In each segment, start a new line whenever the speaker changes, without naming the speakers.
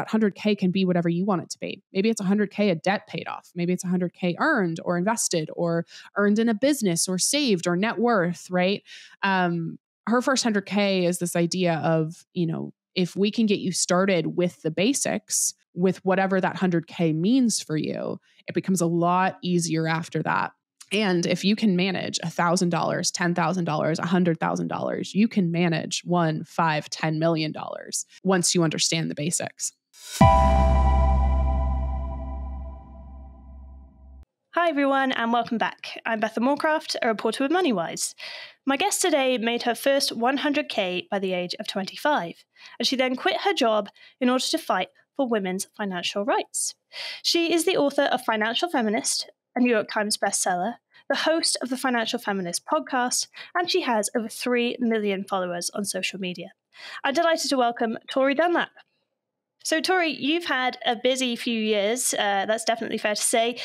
that 100K can be whatever you want it to be. Maybe it's 100K a debt paid off. Maybe it's 100K earned or invested or earned in a business or saved or net worth, right? Her first 100K is this idea of, if we can get you started with the basics, with whatever that 100K means for you, it becomes a lot easier after that. And if you can manage $1,000, $10,000, $100,000, you can manage $1, $5, $10 million once you understand the basics.
Hi everyone, and welcome back. I'm Betha Moorcraft, a reporter with MoneyWise. My guest today made her first 100K by the age of 25, and she then quit her job in order to fight for women's financial rights. She is the author of Financial Feminist, a New York Times bestseller, the host of the Financial Feminist podcast, and she has over 3 million followers on social media. I'm delighted to welcome Tori Dunlap. So Tori, you've had a busy few years, that's definitely fair to say.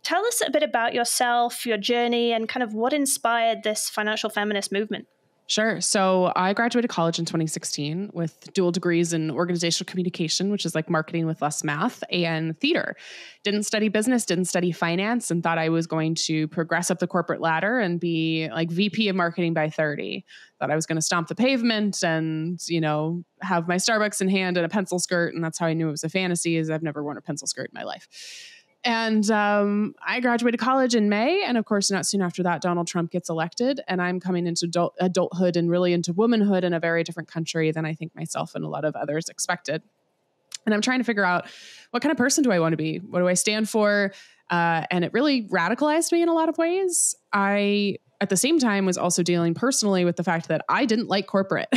Tell us a bit about yourself, your journey, and kind of what inspired this financial feminist movement.
Sure. So I graduated college in 2016 with dual degrees in organizational communication, which is like marketing with less math, and theater. Didn't study business, didn't study finance, and thought I was going to progress up the corporate ladder and be like VP of marketing by 30. Thought I was going to stomp the pavement and, have my Starbucks in hand and a pencil skirt. And that's how I knew it was a fantasy, is I've never worn a pencil skirt in my life. And I graduated college in May. And of course, not soon after that, Donald Trump gets elected. And I'm coming into adulthood and really into womanhood in a very different country than I think myself and a lot of others expected. And I'm trying to figure out, what kind of person do I want to be? What do I stand for? And it really radicalized me in a lot of ways. I, at the same time, was also dealing personally with the fact that I didn't like corporate.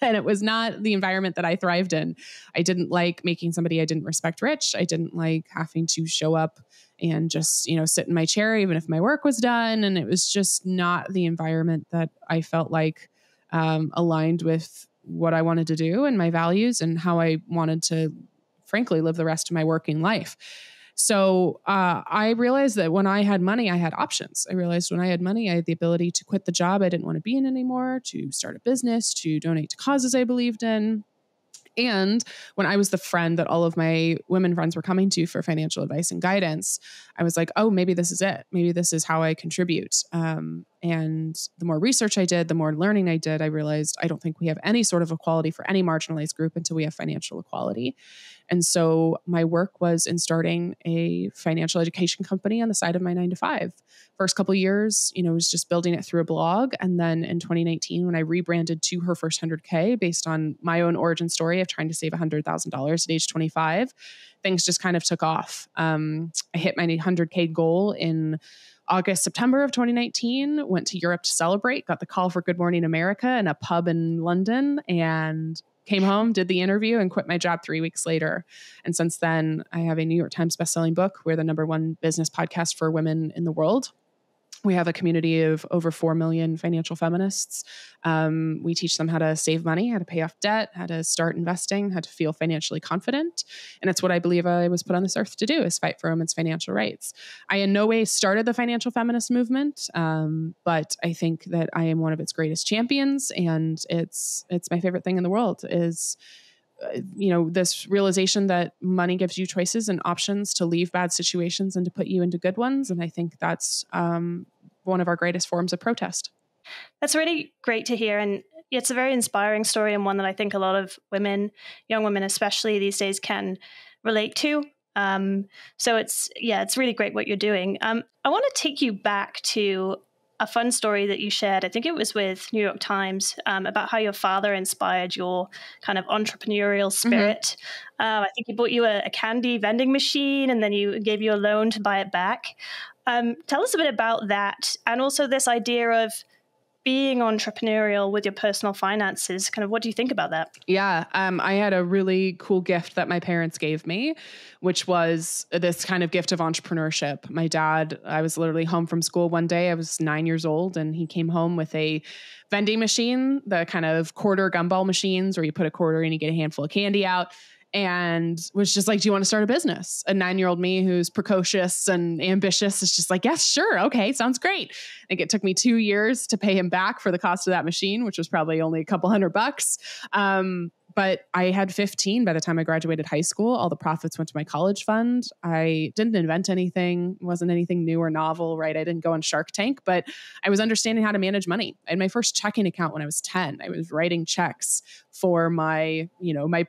And it was not the environment that I thrived in. I didn't like making somebody I didn't respect rich. I didn't like having to show up and just, sit in my chair, even if my work was done. And it was just not the environment that I felt like aligned with what I wanted to do and my values and how I wanted to, frankly, live the rest of my working life. So I realized that when I had money, I had options. I realized when I had money, I had the ability to quit the job I didn't want to be in anymore, to start a business, to donate to causes I believed in. And when I was the friend that all of my women friends were coming to for financial advice and guidance, I was like, oh, maybe this is it. Maybe this is how I contribute. And the more research I did, the more learning I did, I realized I don't think we have any sort of equality for any marginalized group until we have financial equality. And so my work was in starting a financial education company on the side of my 9-to-5. First couple of years, was just building it through a blog. And then in 2019, when I rebranded to Her First 100K based on my own origin story of trying to save $100,000 at age 25, things just kind of took off. I hit my 100K goal in August, September of 2019, went to Europe to celebrate, got the call for Good Morning America in a pub in London, and came home, did the interview, and quit my job 3 weeks later. And since then, I have a New York Times bestselling book. We're the #1 business podcast for women in the world. We have a community of over 4 million financial feminists. We teach them how to save money, how to pay off debt, how to start investing, how to feel financially confident. And it's what I believe I was put on this earth to do, is fight for women's financial rights. I in no way started the financial feminist movement, but I think that I am one of its greatest champions. And it's my favorite thing in the world is this realization that money gives you choices and options to leave bad situations and to put you into good ones. And I think that's one of our greatest forms of protest.
That's really great to hear. And it's a very inspiring story, and one that I think a lot of women, young women especially these days, can relate to. So it's really great what you're doing. I want to take you back to a fun story that you shared. I think it was with New York Times, about how your father inspired your kind of entrepreneurial spirit. Mm-hmm. I think he bought you a candy vending machine, and then you gave you a loan to buy it back. Tell us a bit about that, and also this idea of being entrepreneurial with your personal finances. Kind of, what do you think about that?
Yeah, I had a really cool gift that my parents gave me, which was this kind of gift of entrepreneurship. My dad, I was literally home from school one day. I was 9 years old, and he came home with a vending machine, the kind of quarter gumball machines where you put a quarter and you get a handful of candy out, and was just like, do you want to start a business? A 9-year-old me who's precocious and ambitious is just like, yes, sure. Okay. Sounds great. I think it took me 2 years to pay him back for the cost of that machine, which was probably only a couple $100. But I had 15 by the time I graduated high school. All the profits went to my college fund. I didn't invent anything. It wasn't anything new or novel, right? I didn't go on Shark Tank, but I was understanding how to manage money. I had my first checking account when I was 10. I was writing checks for my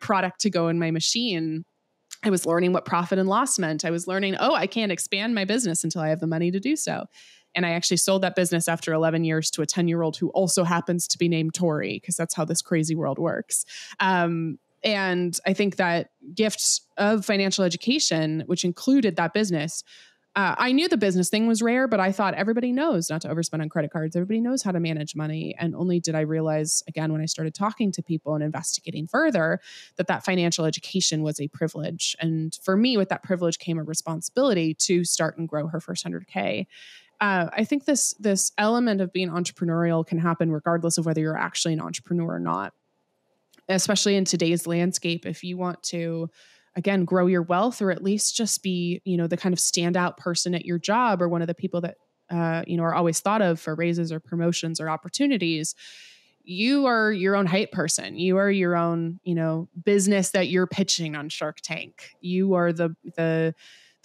product to go in my machine. I was learning what profit and loss meant. I was learning, I can't expand my business until I have the money to do so. And I actually sold that business after 11 years to a 10-year-old who also happens to be named Tori, because that's how this crazy world works. And I think that gift of financial education, which included that business, I knew the business thing was rare, but I thought everybody knows not to overspend on credit cards. Everybody knows how to manage money. And only did I realize, again, when I started talking to people and investigating further, that financial education was a privilege. And for me, with that privilege came a responsibility to start and grow her first 100K. I think this element of being entrepreneurial can happen regardless of whether you're actually an entrepreneur or not, especially in today's landscape. If you want to, again, grow your wealth, or at least just be, the kind of standout person at your job, or one of the people that, are always thought of for raises or promotions or opportunities, you are your own hype person. You are your own, business that you're pitching on Shark Tank. You are the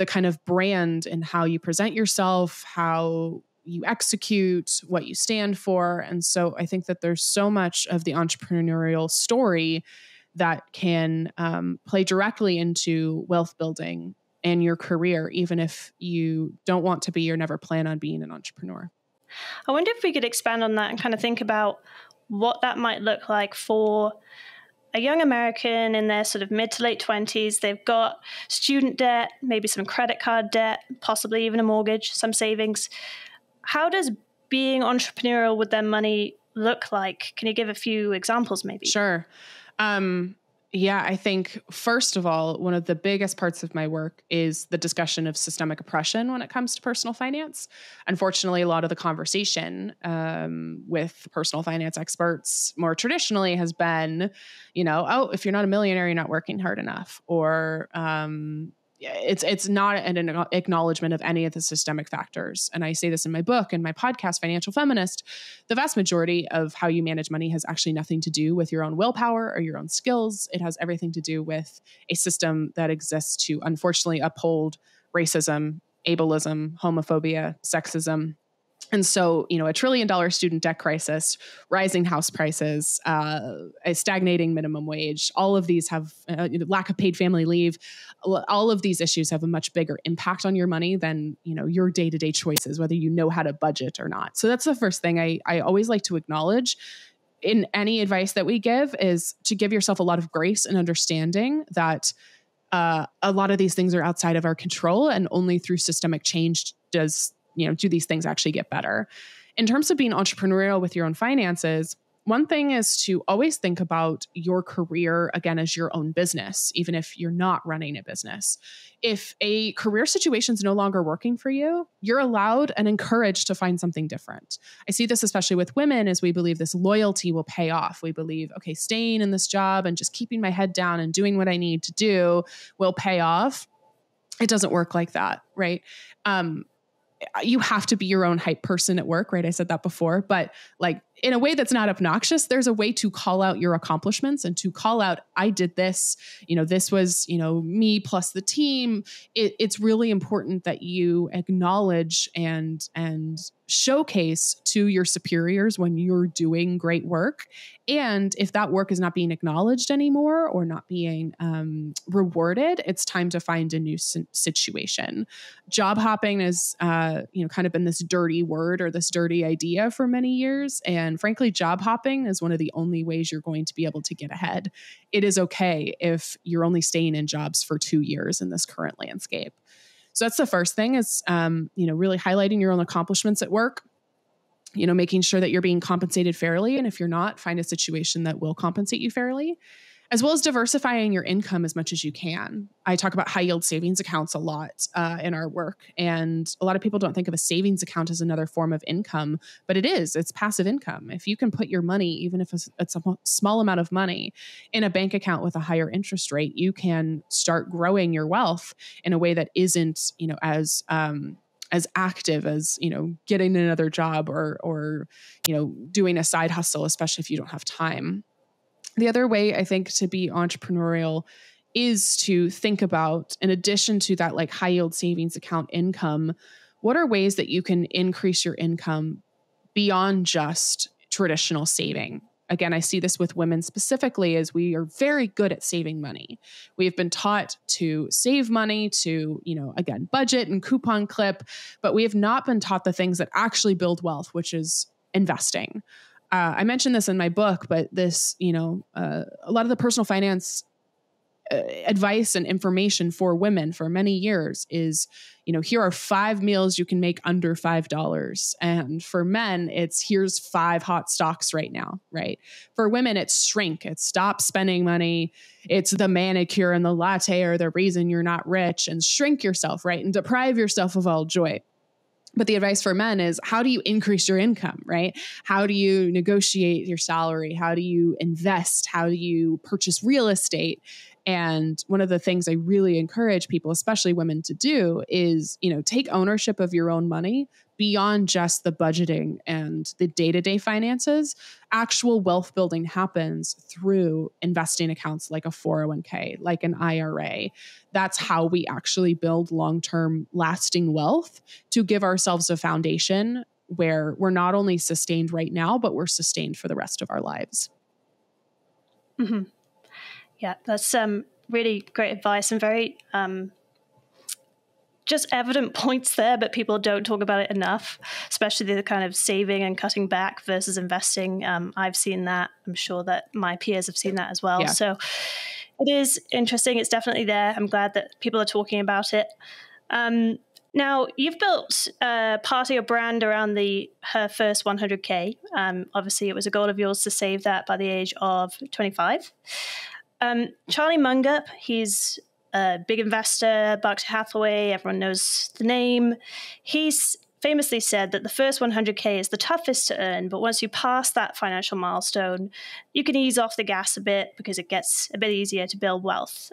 kind of brand and how you present yourself, how you execute, what you stand for. And so I think that there's so much of the entrepreneurial story that can play directly into wealth building and your career, even if you don't want to be or never plan on being an entrepreneur.
I wonder if we could expand on that and kind of think about what that might look like for a young American in their sort of mid to late 20s. They've got student debt, maybe some credit card debt, possibly even a mortgage, some savings. How does being entrepreneurial with their money look like? Can you give a few examples maybe?
Sure. Yeah, I think, first of all, one of the biggest parts of my work is the discussion of systemic oppression when it comes to personal finance. Unfortunately, a lot of the conversation with personal finance experts more traditionally has been, if you're not a millionaire, you're not working hard enough, or it's not an acknowledgement of any of the systemic factors. And I say this in my book and my podcast, Financial Feminist. The vast majority of how you manage money has actually nothing to do with your own willpower or your own skills. It has everything to do with a system that exists to, unfortunately, uphold racism, ableism, homophobia, sexism. And so, a $1 trillion student debt crisis, rising house prices, a stagnating minimum wage, all of these have lack of paid family leave. All of these issues have a much bigger impact on your money than, your day-to-day choices, whether you know how to budget or not. So that's the first thing I always like to acknowledge in any advice that we give, is to give yourself a lot of grace and understanding that a lot of these things are outside of our control, and only through systemic change do these things actually get better. In terms of being entrepreneurial with your own finances, one thing is to always think about your career, again, as your own business, even if you're not running a business. If a career situation is no longer working for you, you're allowed and encouraged to find something different. I see this especially with women, as we believe this loyalty will pay off. We believe, okay, staying in this job and just keeping my head down and doing what I need to do will pay off. It doesn't work like that, right? You have to be your own hype person at work, right? I said that before, but in a way that's not obnoxious. There's a way to call out your accomplishments and to call out, I did this, this was, me plus the team. It's really important that you acknowledge and showcase to your superiors when you're doing great work. And if that work is not being acknowledged anymore or not being rewarded, it's time to find a new situation. Job hopping is, kind of been this dirty word or this dirty idea for many years. And frankly, job hopping is one of the only ways you're going to be able to get ahead. It is okay if you're only staying in jobs for 2 years in this current landscape. So that's the first thing, is, really highlighting your own accomplishments at work, making sure that you're being compensated fairly. And if you're not, find a situation that will compensate you fairly, as well as diversifying your income as much as you can. I talk about high yield savings accounts a lot in our work. And a lot of people don't think of a savings account as another form of income, but it is. It's passive income. If you can put your money, even if it's a small amount of money, in a bank account with a higher interest rate, you can start growing your wealth in a way that isn't, as active as, getting another job or doing a side hustle, especially if you don't have time. The other way I think to be entrepreneurial is to think about, in addition to that like high yield savings account income, what are ways that you can increase your income beyond just traditional saving? Again, I see this with women specifically as we are very good at saving money. We've been taught to save money, to, again, budget and coupon clip, but we have not been taught the things that actually build wealth, which is investing. I mentioned this in my book, but this, a lot of the personal finance advice and information for women for many years is, here are 5 meals you can make under $5. And for men, it's here's 5 hot stocks right now, right? For women, it's shrink. It's stop spending money. It's the manicure and the latte are the reason you're not rich, and shrink yourself, right? And deprive yourself of all joy. But the advice for men is, how do you increase your income, right? How do you negotiate your salary? How do you invest? How do you purchase real estate? And one of the things I really encourage people, especially women, to do is, take ownership of your own money beyond just the budgeting and the day-to-day finances. Actual wealth building happens through investing accounts like a 401k, like an IRA. That's how we actually build long-term lasting wealth, to give ourselves a foundation where we're not only sustained right now, but we're sustained for the rest of our lives.
Mm-hmm. Yeah, that's really great advice and very just evident points there, but people don't talk about it enough, especially the kind of saving and cutting back versus investing. I've seen that. I'm sure that my peers have seen that as well. Yeah. So it is interesting. It's definitely there. I'm glad that people are talking about it. Now, you've built part of your brand around her first 100K. Obviously, it was a goal of yours to save that by the age of 25. Charlie Munger, he's a big investor, Berkshire Hathaway, everyone knows the name. He's famously said that the first 100K is the toughest to earn, but once you pass that financial milestone, you can ease off the gas a bit because it gets a bit easier to build wealth.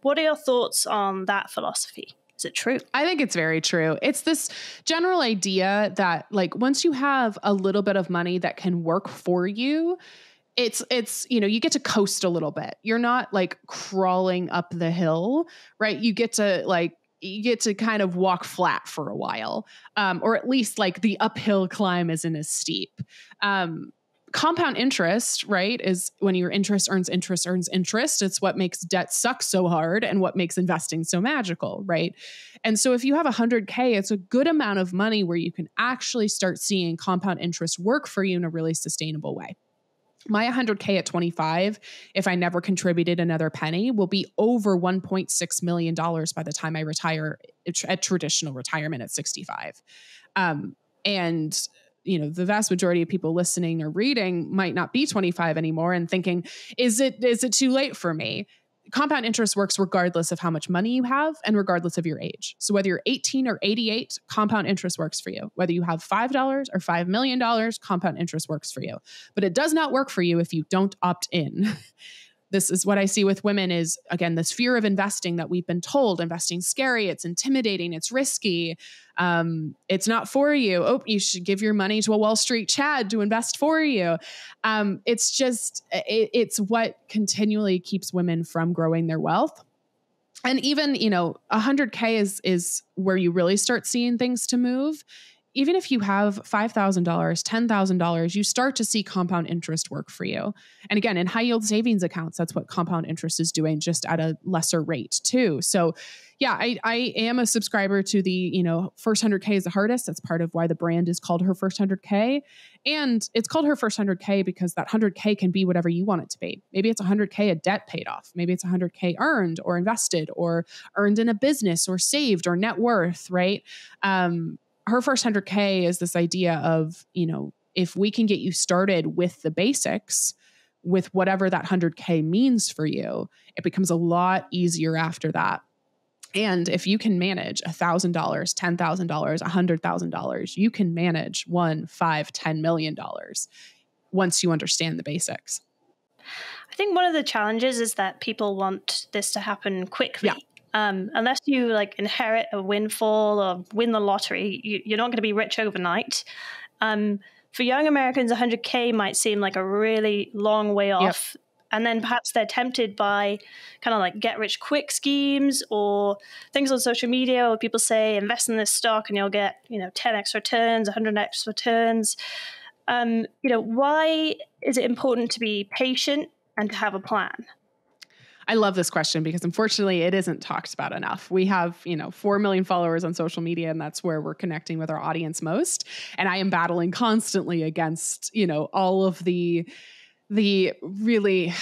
What are your thoughts on that philosophy? Is it true?
I think it's very true. It's this general idea that, like, once you have a little bit of money that can work for you, it's you get to coast a little bit. You're not like crawling up the hill, right? You get to kind of walk flat for a while, or at least like the uphill climb isn't as steep. Compound interest, right, is when your interest earns interest earns interest. It's what makes debt suck so hard and what makes investing so magical, right? And so if you have 100K, it's a good amount of money where you can actually start seeing compound interest work for you in a really sustainable way. My 100K at 25, if I never contributed another penny, will be over $1.6 million by the time I retire at traditional retirement at 65. And the vast majority of people listening or reading might not be 25 anymore and thinking, is it too late for me? Compound interest works regardless of how much money you have and regardless of your age. So whether you're 18 or 88, compound interest works for you. Whether you have $5 or $5 million, compound interest works for you. But it does not work for you if you don't opt in. This is what I see with women is, again, this fear of investing that we've been told. Investing's scary, it's intimidating, it's risky. It's not for you. Oh, you should give your money to a Wall Street Chad to invest for you. It's what continually keeps women from growing their wealth. And even, 100K is where you really start seeing things to move. Even if you have $5,000, $10,000, you start to see compound interest work for you. And again, in high yield savings accounts, that's what compound interest is doing, just at a lesser rate too. So yeah, I am a subscriber to the, first 100K is the hardest. That's part of why the brand is called Her First 100K. And it's called Her First 100K because that 100K can be whatever you want it to be. Maybe it's 100K a debt paid off. Maybe it's 100K earned or invested or earned in a business or saved or net worth, right? Her First 100K is this idea of, if we can get you started with the basics, with whatever that 100K means for you, it becomes a lot easier after that. And if you can manage $1,000, $10,000, $100,000, you can manage $1, $5, $10 million once you understand the basics.
I think one of the challenges is that people want this to happen quickly.
Yeah.
Unless you inherit a windfall or win the lottery, you're not going to be rich overnight. For young Americans, 100K might seem like a really long way off. And then perhaps they're tempted by kind of like get rich quick schemes or things on social media where people say, invest in this stock and you'll get, 10x returns, 100x returns. Why is it important to be patient and to have a plan?
I love this question because unfortunately it isn't talked about enough. We have, 4 million followers on social media, and that's where we're connecting with our audience most. And I am battling constantly against, all of the really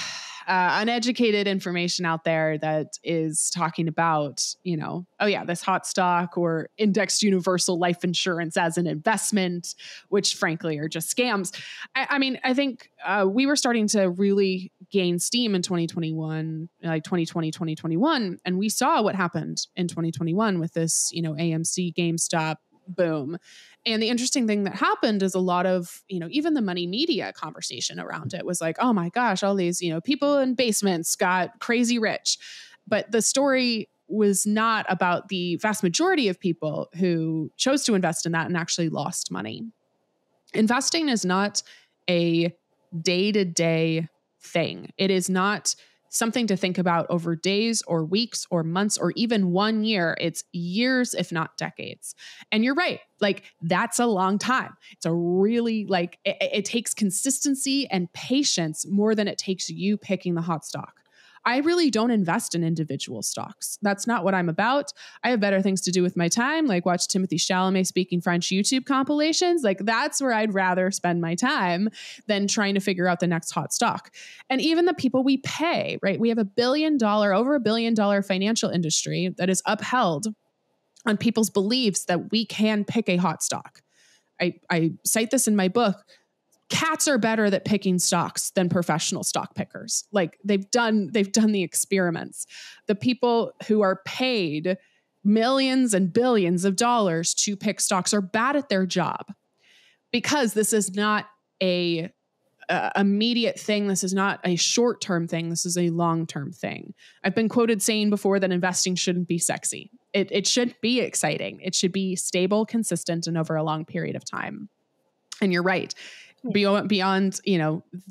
uneducated information out there that is talking about, this hot stock or indexed universal life insurance as an investment, which frankly are just scams. I think we were starting to really gain steam in 2021, like 2020, 2021. And we saw what happened in 2021 with this, AMC, GameStop boom. And the interesting thing that happened is a lot of, even the money media conversation around it was like, oh my gosh, all these, people in basements got crazy rich. But the story was not about the vast majority of people who chose to invest in that and actually lost money. Investing is not a day-to-day thing. It is not something to think about over days or weeks or months or even 1 year. It's years, if not decades. And you're right. Like, that's a long time. It's a really it takes consistency and patience more than it takes you picking the hot stock. I really don't invest in individual stocks. That's not what I'm about. I have better things to do with my time, like watch Timothée Chalamet speaking French YouTube compilations. Like, that's where I'd rather spend my time than trying to figure out the next hot stock. And even the people we pay, right? We have over $1 billion financial industry that is upheld on people's beliefs that we can pick a hot stock. I cite this in my book. Cats are better at picking stocks than professional stock pickers. Like, they've done the experiments. The people who are paid millions and billions of dollars to pick stocks are bad at their job, because this is not a immediate thing. This is not a short-term thing. This is a long-term thing. I've been quoted saying before that investing shouldn't be sexy. It should be exciting. It should be stable, consistent, and over a long period of time. And you're right. Beyond,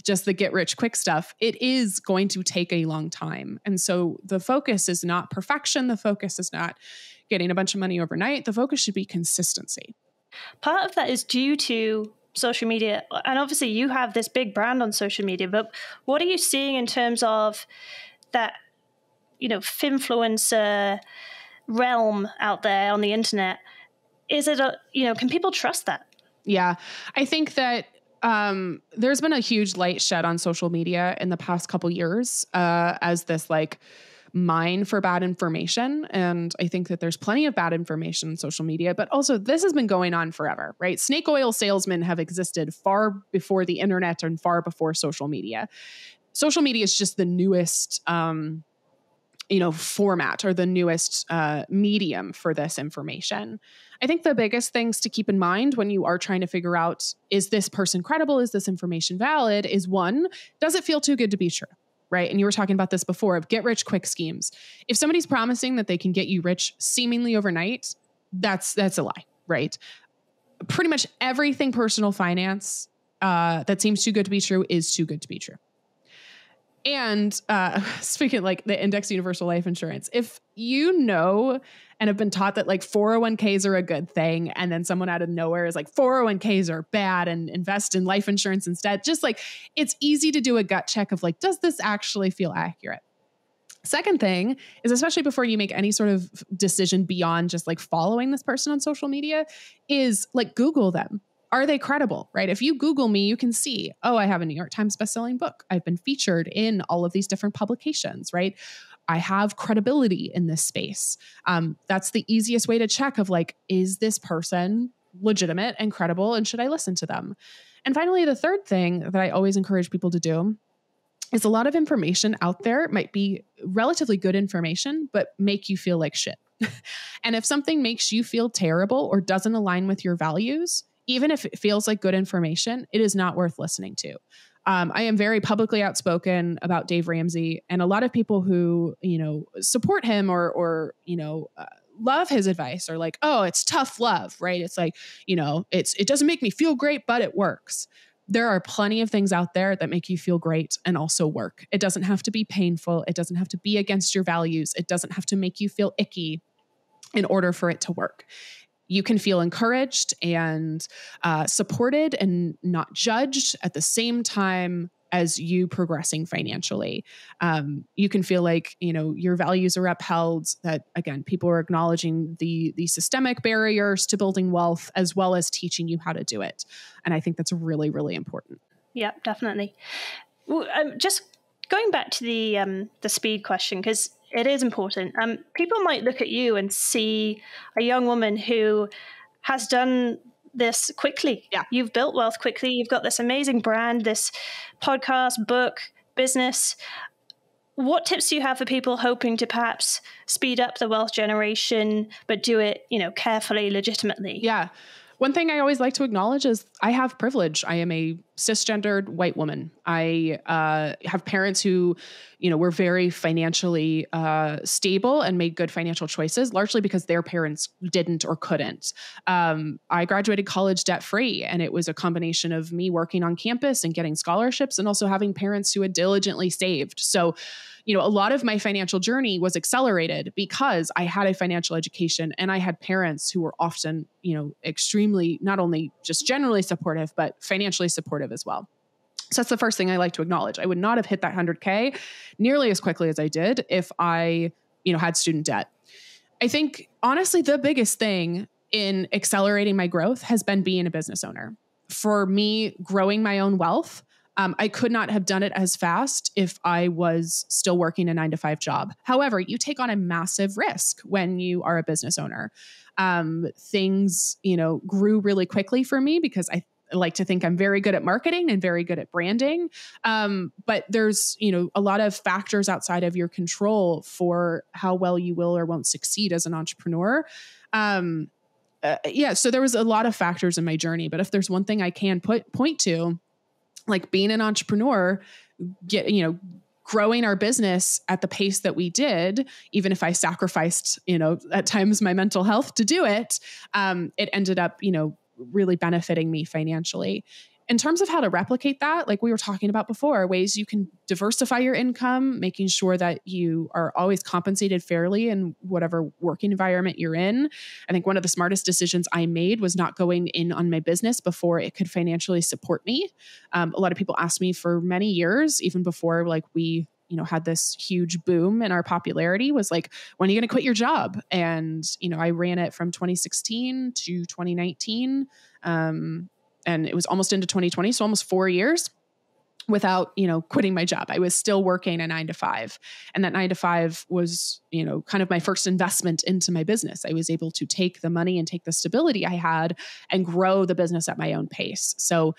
just the get rich quick stuff, it is going to take a long time. And so the focus is not perfection. The focus is not getting a bunch of money overnight. The focus should be consistency.
Part of that is due to social media. And obviously you have this big brand on social media, but what are you seeing in terms of that, finfluencer realm out there on the internet? Is it can people trust that?
Yeah, I think that there's been a huge light shed on social media in the past couple years as this mine for bad information. And I think that there's plenty of bad information on social media, but also this has been going on forever, right? Snake oil salesmen have existed far before the internet and far before social media. Social media is just the newest format or the newest medium for this information. I think the biggest things to keep in mind when you are trying to figure out, is this person credible? Is this information valid? Is one, does it feel too good to be true? Right? And you were talking about this before of get rich quick schemes. If somebody's promising that they can get you rich seemingly overnight, that's a lie, right? Pretty much everything personal finance that seems too good to be true is too good to be true. And speaking of the index universal life insurance, if you know and have been taught that 401Ks are a good thing, and then someone out of nowhere is 401Ks are bad and invest in life insurance instead, just it's easy to do a gut check of does this actually feel accurate? Second thing is, especially before you make any sort of decision beyond just following this person on social media, is Google them. Are they credible, right? If you Google me, you can see, I have a New York Times bestselling book. I've been featured in all of these different publications, right? I have credibility in this space. That's the easiest way to check of is this person legitimate and credible, and should I listen to them? And finally, the third thing that I always encourage people to do is, a lot of information out there might be relatively good information, but make you feel like shit. And if something makes you feel terrible or doesn't align with your values, even if it feels like good information, it is not worth listening to. I am very publicly outspoken about Dave Ramsey, and a lot of people who, support him or love his advice are it's tough love, right? It's it doesn't make me feel great, but it works. there are plenty of things out there that make you feel great and also work. It doesn't have to be painful. It doesn't have to be against your values. It doesn't have to make you feel icky in order for it to work. You can feel encouraged and supported and not judged at the same time as you progressing financially. You can feel like, your values are upheld, that again, people are acknowledging the systemic barriers to building wealth, as well as teaching you how to do it. And I think that's really, really important.
Yeah, definitely. Well, just going back to the speed question, because it is important. People might look at you and see a young woman who has done this quickly.
Yeah.
You've built wealth quickly. You've got this amazing brand, this podcast, book, business. What tips do you have for people hoping to perhaps speed up the wealth generation, but do it, carefully, legitimately?
Yeah. One thing I always like to acknowledge is I have privilege. I am a cisgendered white woman. I have parents who, were very financially stable and made good financial choices, largely because their parents didn't or couldn't. I graduated college debt-free, and it was a combination of me working on campus and getting scholarships and also having parents who had diligently saved. So, a lot of my financial journey was accelerated because I had a financial education and I had parents who were often, extremely, not only just generally supportive, but financially supportive as well. So that's the first thing I like to acknowledge. I would not have hit that 100K nearly as quickly as I did if I, had student debt. I think honestly, the biggest thing in accelerating my growth has been being a business owner. For me, growing my own wealth, I could not have done it as fast if I was still working a 9-to-5 job. However, you take on a massive risk when you are a business owner. Things, grew really quickly for me because I like to think I'm very good at marketing and very good at branding. But there's, a lot of factors outside of your control for how well you will or won't succeed as an entrepreneur. So there was a lot of factors in my journey, but if there's one thing I can point to, like being an entrepreneur, growing our business at the pace that we did, even if I sacrificed, at times my mental health to do it, it ended up, really benefiting me financially. In terms of how to replicate that, like we were talking about before, ways you can diversify your income, making sure that you are always compensated fairly in whatever working environment you're in. I think one of the smartest decisions I made was not going in on my business before it could financially support me. A lot of people asked me for many years, even before we had this huge boom in our popularity, was like, when are you going to quit your job? And, I ran it from 2016 to 2019. And it was almost into 2020, so almost 4 years without, quitting my job. I was still working a 9-to-5. And that 9-to-5 was, kind of my first investment into my business. I was able to take the money and take the stability I had and grow the business at my own pace. So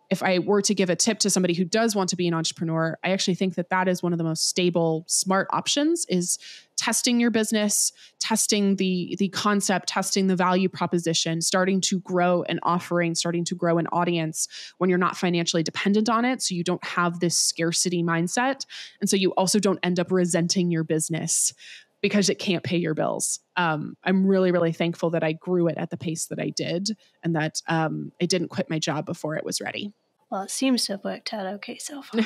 if I were to give a tip to somebody who does want to be an entrepreneur, I actually think that is one of the most stable, smart options, is testing your business, testing the concept, testing the value proposition, starting to grow an offering, starting to grow an audience when you're not financially dependent on it. So you don't have this scarcity mindset. And so you also don't end up resenting your business because it can't pay your bills. I'm really, really thankful that I grew it at the pace that I did, and that I didn't quit my job before it was ready.
Well, it seems to have worked out okay so far.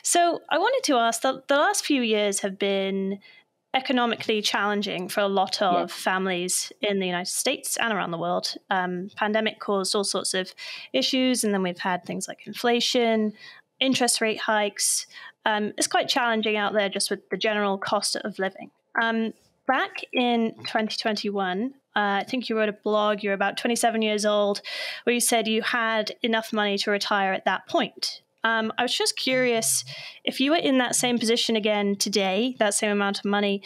So I wanted to ask, the last few years have been economically challenging for a lot of families in the United States and around the world. Pandemic caused all sorts of issues, and then we've had things like inflation, interest rate hikes. It's quite challenging out there just with the general cost of living. Back in 2021, I think you wrote a blog, you're about 27 years old, where you said you had enough money to retire at that point. I was just curious, if you were in that same position again today, that same amount of money,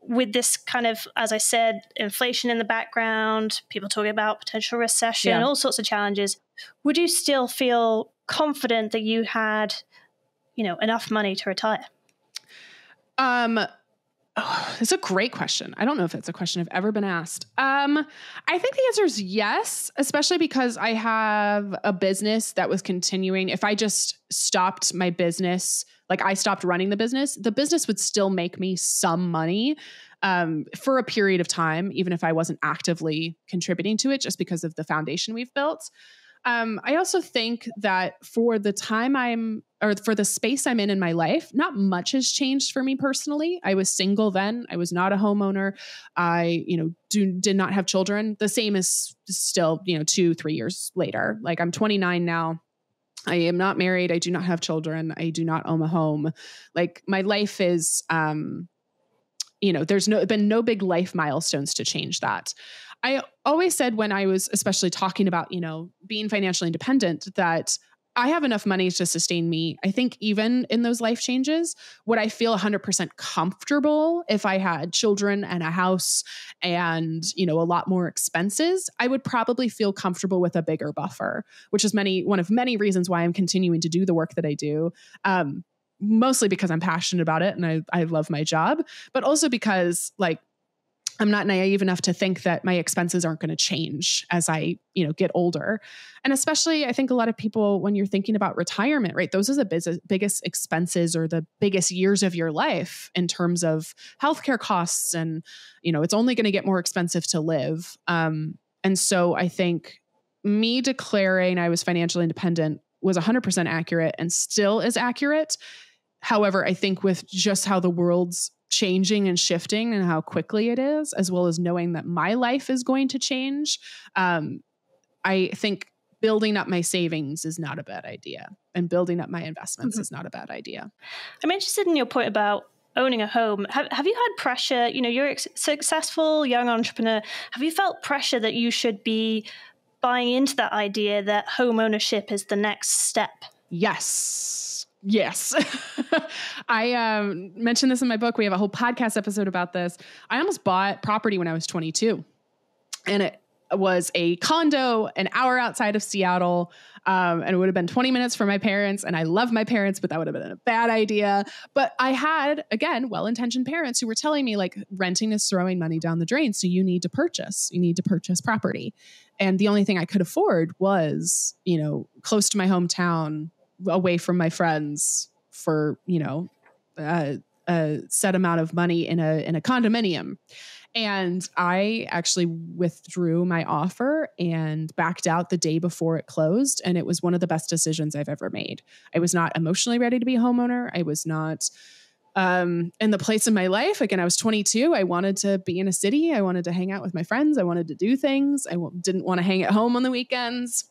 with this kind of, as I said, inflation in the background, people talking about potential recession, all sorts of challenges, would you still feel confident that you had, enough money to retire?
It's a great question. I don't know if it's a question I've ever been asked. I think the answer is yes, especially because I have a business that was continuing. If I just stopped my business, like I stopped running the business would still make me some money for a period of time, even if I wasn't actively contributing to it, just because of the foundation we've built. I also think that for the space I'm in my life, not much has changed for me personally. I was single then. I was not a homeowner. I, did not have children. The same is still, 2-3 years later. Like I'm 29 now. I am not married. I do not have children. I do not own a home. Like my life is, there's been no big life milestones to change that. I always said when I was especially talking about, being financially independent, that I have enough money to sustain me. I think even in those life changes, would I feel 100% comfortable if I had children and a house and, a lot more expenses? I would probably feel comfortable with a bigger buffer, which is one of many reasons why I'm continuing to do the work that I do. Mostly because I'm passionate about it and I love my job, but also because I'm not naive enough to think that my expenses aren't going to change as I, get older. And especially I think a lot of people, when you're thinking about retirement, right, those are the biggest expenses or the biggest years of your life in terms of healthcare costs. And, it's only going to get more expensive to live. And so I think me declaring I was financially independent was 100% accurate and still is accurate. However, I think with just how the world's changing and shifting and how quickly it is, as well as knowing that my life is going to change, I think building up my savings is not a bad idea. And building up my investments is not a bad idea.
I'm interested in your point about owning a home. Have you had pressure? You're a successful young entrepreneur. Have you felt pressure that you should be buying into that idea that home ownership is the next step?
Yes. I mentioned this in my book. We have a whole podcast episode about this. I almost bought property when I was 22, and it was a condo an hour outside of Seattle. And it would have been 20 minutes from my parents. And I love my parents, but that would have been a bad idea. But I had, again, well-intentioned parents who were telling me renting is throwing money down the drain. So you need to purchase property. And the only thing I could afford was, close to my hometown, away from my friends for, a set amount of money in a condominium. And I actually withdrew my offer and backed out the day before it closed. And it was one of the best decisions I've ever made. I was not emotionally ready to be a homeowner. I was not in the place in my life. Again, I was 22. I wanted to be in a city. I wanted to hang out with my friends. I wanted to do things. I didn't want to hang at home on the weekends.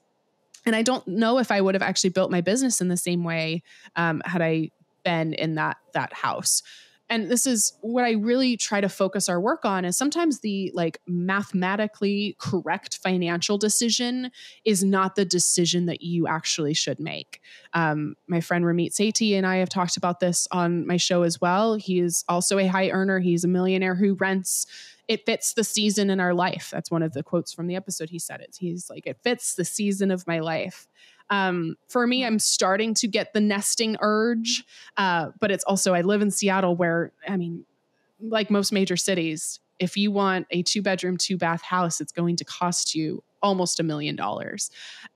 And I don't know if I would have actually built my business in the same way had I been in that house. And this is what I really try to focus our work on, is sometimes the mathematically correct financial decision is not the decision that you actually should make. My friend Ramit Sethi and I have talked about this on my show as well. He is also a high earner. He's a millionaire who rents. It fits the season in our life. That's one of the quotes from the episode. He said it. He's like, it fits the season of my life. For me, I'm starting to get the nesting urge, but it's also, I live in Seattle where, like most major cities, if you want a 2-bedroom, 2-bath house, it's going to cost you almost $1 million.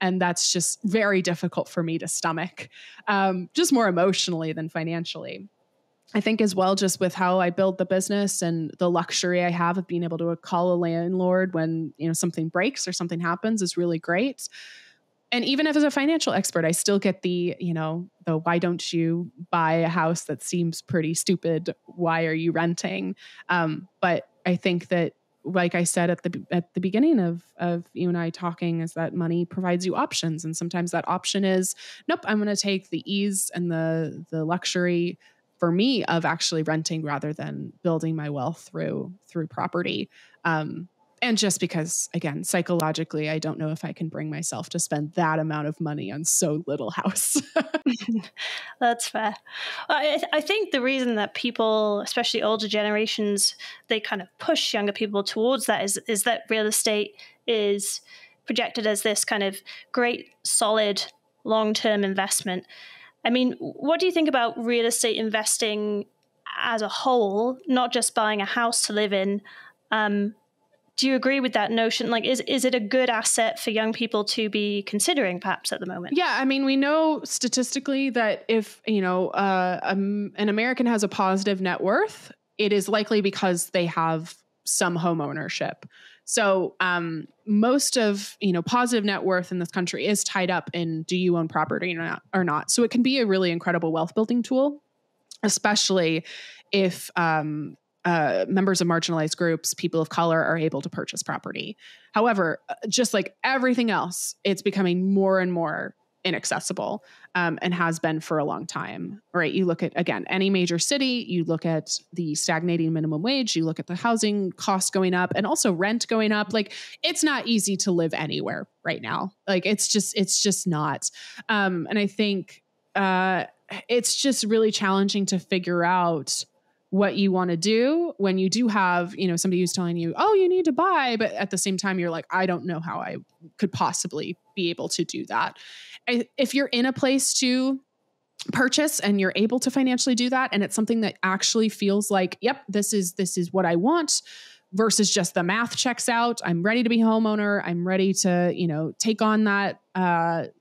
And that's just very difficult for me to stomach, just more emotionally than financially. I think as well, just with how I build the business and the luxury I have of being able to call a landlord when, something breaks or something happens is really great. And even if as a financial expert, I still get the why don't you buy a house that seems pretty stupid? Why are you renting? But I think that, like I said at the beginning of you and I talking, is that money provides you options. And sometimes that option is, nope, I'm going to take the ease and the luxury for me of actually renting rather than building my wealth through property. And just because, again, psychologically, I don't know if I can bring myself to spend that amount of money on so little house.
That's fair. I think the reason that people, especially older generations, they kind of push younger people towards that is that real estate is projected as this kind of great, solid, long-term investment. What do you think about real estate investing as a whole, not just buying a house to live in? Do you agree with that notion? Is it a good asset for young people to be considering perhaps at the moment?
Yeah. We know statistically that if, an American has a positive net worth, it is likely because they have some home ownership. So most of, positive net worth in this country is tied up in, do you own property or not? So it can be a really incredible wealth building tool, especially if members of marginalized groups, people of color, are able to purchase property. However, just like everything else, it's becoming more and more inaccessible, and has been for a long time, right? You look at, again, any major city, you look at the stagnating minimum wage, you look at the housing costs going up and also rent going up. Like, it's not easy to live anywhere right now. Like, it's just not. And I think it's just really challenging to figure out what you want to do when you do have, somebody who's telling you, oh, you need to buy, but at the same time, you're like, I don't know how I could possibly be able to do that. If you're in a place to purchase and you're able to financially do that, and it's something that actually feels like, yep, this is what I want, versus just the math checks out, I'm ready to be a homeowner, I'm ready to, take on that, that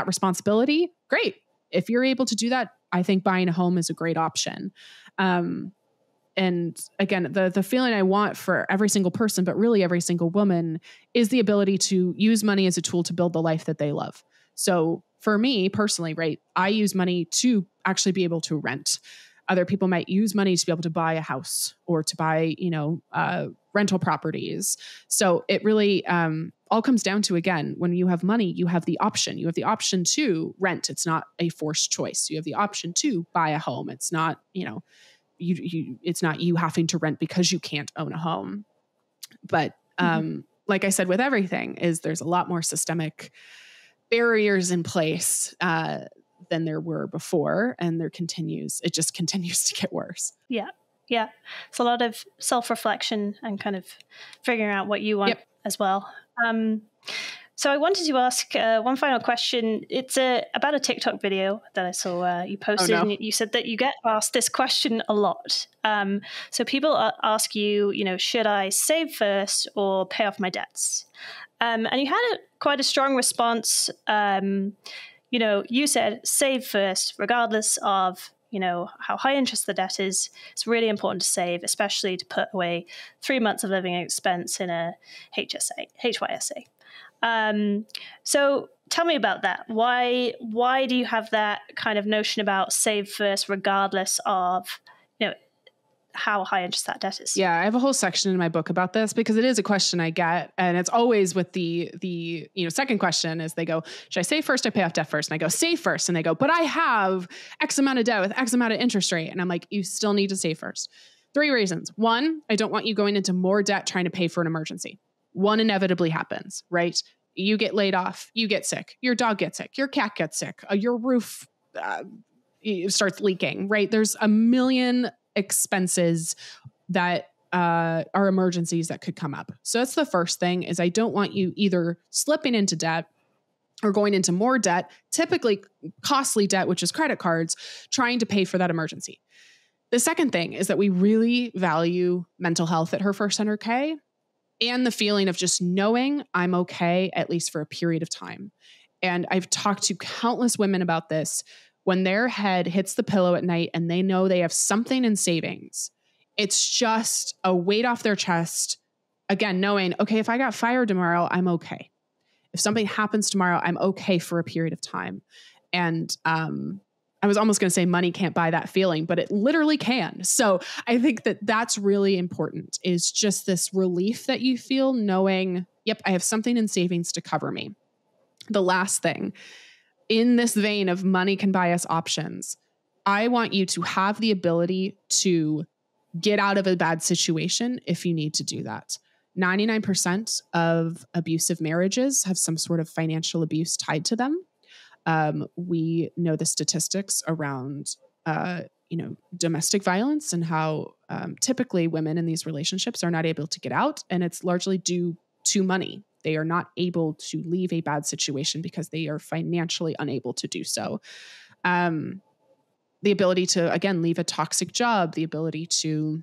responsibility. Great. If you're able to do that, I think buying a home is a great option. And again, the feeling I want for every single person, but really every single woman, is the ability to use money as a tool to build the life that they love. So for me personally, right, I use money to actually be able to rent. Other people might use money to be able to buy a house or to buy, rental properties. So it really all comes down to, again, when you have money, you have the option. You have the option to rent. It's not a forced choice. You have the option to buy a home. It's not, it's not you having to rent because you can't own a home. But like I said, with everything, there's a lot more systemic barriers in place than there were before, and it just continues to get worse.
Yeah. Yeah. It's a lot of self-reflection and kind of figuring out what you want as well. So I wanted to ask one final question. It's about a TikTok video that I saw you posted. And you said that you get asked this question a lot. So people ask you, should I save first or pay off my debts? And you had quite a strong response. You said save first, regardless of, how high interest the debt is. It's really important to save, especially to put away 3 months of living expense in a HYSA. So tell me about that. Why do you have that kind of notion about save first, regardless of, how high interest that debt is?
Yeah, I have a whole section in my book about this because it is a question I get. And it's always with the second question is they go, should I save first or pay off debt first? And I go, save first. And they go, but I have X amount of debt with X amount of interest rate. And I'm like, you still need to save first. 3 reasons. 1, I don't want you going into more debt trying to pay for an emergency. One inevitably happens, right? You get laid off, you get sick, your dog gets sick, your cat gets sick, your roof starts leaking, right? There's a million expenses that are emergencies that could come up. So that's the first thing, is I don't want you either slipping into debt or going into more debt, typically costly debt, which is credit cards, trying to pay for that emergency. The second thing is that we really value mental health at Her First 100K and the feeling of just knowing I'm okay, at least for a period of time. And I've talked to countless women about this. When their head hits the pillow at night and they know they have something in savings, it's just a weight off their chest. Again, knowing, okay, if I got fired tomorrow, I'm okay. If something happens tomorrow, I'm okay for a period of time. And I was almost going to say money can't buy that feeling, but it literally can. So I think that that's really important, is just this relief that you feel knowing, yep, I have something in savings to cover me. The last thing, in this vein of money can buy us options, I want you to have the ability to get out of a bad situation if you need to do that. 99% of abusive marriages have some sort of financial abuse tied to them. We know the statistics around, domestic violence and how typically women in these relationships are not able to get out, and it's largely due to money. They are not able to leave a bad situation because they are financially unable to do so. The ability to, again, leave a toxic job, the ability to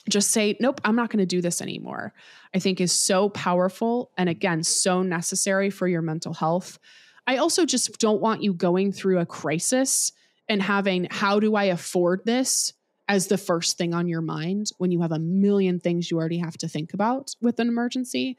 just say, nope, I'm not going to do this anymore, I think is so powerful. And again, so necessary for your mental health. I also just don't want you going through a crisis and having, how do I afford this, as the first thing on your mind when you have a million things you already have to think about with an emergency.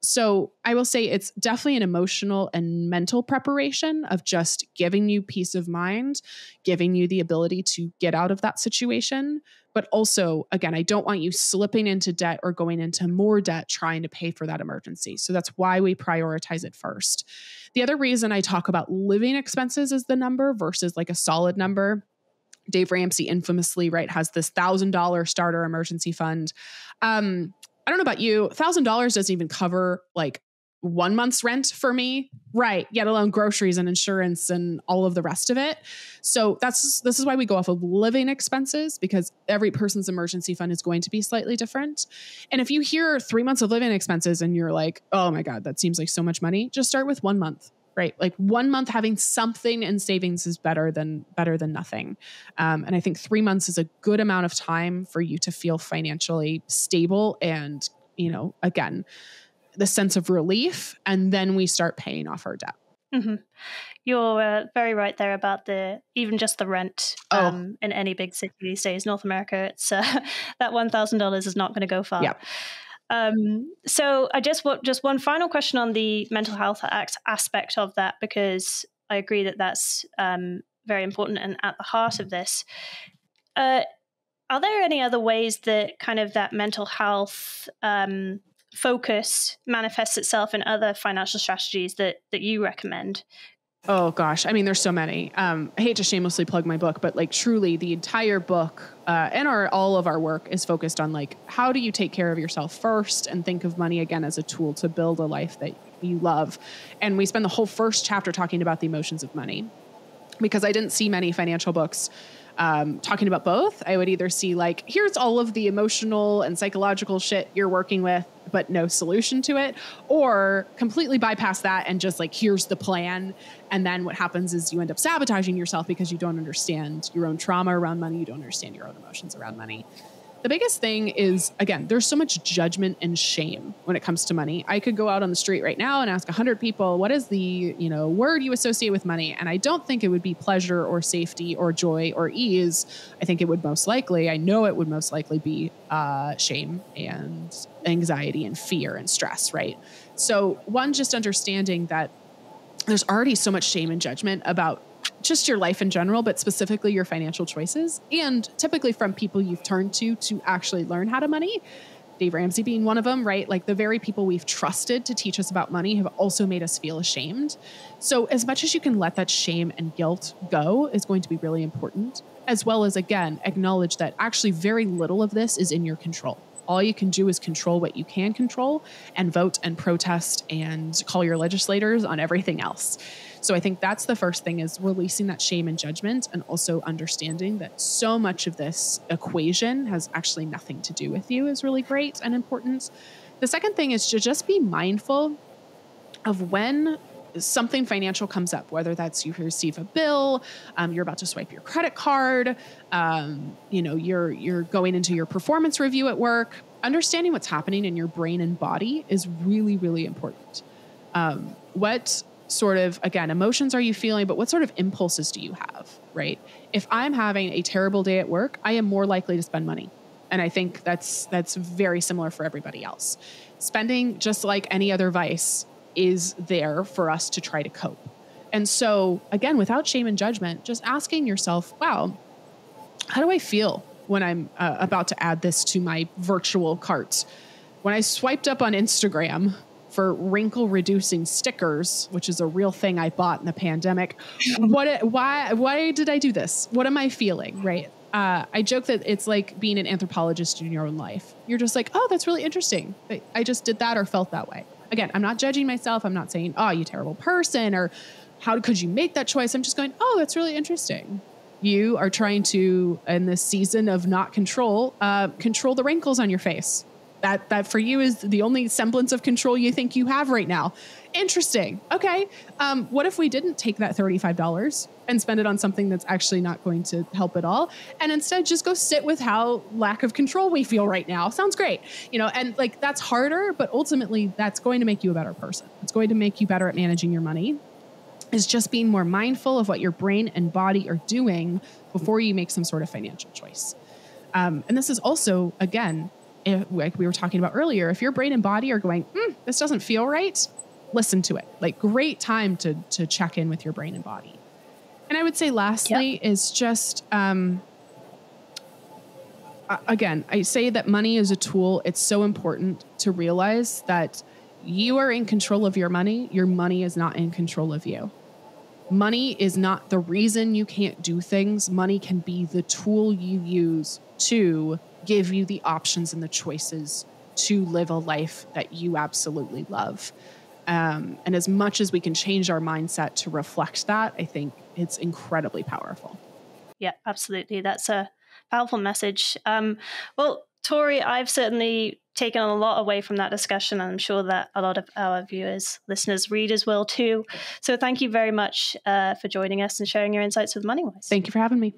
So I will say it's definitely an emotional and mental preparation of just giving you peace of mind, giving you the ability to get out of that situation. But also, again, I don't want you slipping into debt or going into more debt trying to pay for that emergency. So that's why we prioritize it first. The other reason I talk about living expenses as the number versus like a solid number, Dave Ramsey infamously, right, has this $1,000 starter emergency fund. I don't know about you, $1,000 doesn't even cover like 1 month's rent for me, right? Yet alone groceries and insurance and all of the rest of it. So this is why we go off of living expenses, because every person's emergency fund is going to be slightly different. And if you hear 3 months of living expenses and you're like, oh my God, that seems like so much money, just start with 1 month. Right. Like 1 month having something in savings is better than nothing. And I think 3 months is a good amount of time for you to feel financially stable and, again, the sense of relief. And then we start paying off our debt.
Mm-hmm. You're very right there about even just the rent in any big city these days. North America, it's that $1,000 is not going to go far.
Yeah.
So I just one final question on the mental health aspect of that, because I agree that that's very important and at the heart of this. Are there any other ways that kind of that mental health focus manifests itself in other financial strategies that you recommend?
Oh gosh. I mean, there's so many. I hate to shamelessly plug my book, but like truly the entire book and all of our work is focused on like, how do you take care of yourself first and think of money again as a tool to build a life that you love. And we spend the whole first chapter talking about the emotions of money, because I didn't see many financial books talking about both. I would either see like, here's all of the emotional and psychological shit you're working with, but no solution to it, or completely bypass that and just like, here's the plan. And then what happens is you end up sabotaging yourself because you don't understand your own trauma around money. You don't understand your own emotions around money. The biggest thing is, again, there's so much judgment and shame when it comes to money. I could go out on the street right now and ask 100 people, what is the, word you associate with money? And I don't think it would be pleasure or safety or joy or ease. I think it would I know it would most likely be shame and anxiety and fear and stress, right? So one, just understanding that there's already so much shame and judgment about just your life in general, but specifically your financial choices, and typically from people you've turned to actually learn how to money. Dave Ramsey being one of them, right? Like the very people we've trusted to teach us about money have also made us feel ashamed. So as much as you can let that shame and guilt go is going to be really important, as well as, again, acknowledge that actually very little of this is in your control. All you can do is control what you can control and vote and protest and call your legislators on everything else. So I think that's the first thing, is releasing that shame and judgment, and also understanding that so much of this equation has actually nothing to do with you is really great and important. The second thing is to just be mindful of when something financial comes up, whether that's you receive a bill, you're about to swipe your credit card, you're going into your performance review at work. Understanding what's happening in your brain and body is really, really important. What sort of, again, emotions are you feeling, but what sort of impulses do you have, right? If I'm having a terrible day at work, I am more likely to spend money. And I think that's very similar for everybody else. Spending, just like any other vice, is there for us to try to cope. And so, again, without shame and judgment, just asking yourself, wow, how do I feel when I'm about to add this to my virtual cart? When I swiped up on Instagram for wrinkle reducing stickers, which is a real thing I bought in the pandemic, why did I do this? What am I feeling, right? I joke that it's like being an anthropologist in your own life. You're just like, oh, that's really interesting. I just did that or felt that way. Again, I'm not judging myself. I'm not saying, oh, you terrible person, or how could you make that choice? I'm just going, oh, that's really interesting. You are trying to, in this season of not control the wrinkles on your face. That for you is the only semblance of control you think you have right now. Interesting. Okay. What if we didn't take that $35 and spend it on something that's actually not going to help at all, and instead just go sit with how lack of control we feel right now? Sounds great. And like, that's harder, but ultimately that's going to make you a better person. It's going to make you better at managing your money. is just being more mindful of what your brain and body are doing before you make some sort of financial choice. And this is also, again, like we were talking about earlier, if your brain and body are going, this doesn't feel right, listen to it. Like, great time to check in with your brain and body. And I would say lastly is just, again, I say that money is a tool. It's so important to realize that you are in control of your money. Your money is not in control of you. Money is not the reason you can't do things. Money can be the tool you use to give you the options and the choices to live a life that you absolutely love. And as much as we can change our mindset to reflect that, I think it's incredibly powerful.
Yeah, absolutely. That's a powerful message. Well, Tori, I've certainly taken a lot away from that discussion, and I'm sure that a lot of our viewers, listeners, readers will too. So thank you very much for joining us and sharing your insights with MoneyWise.
Thank you for having me.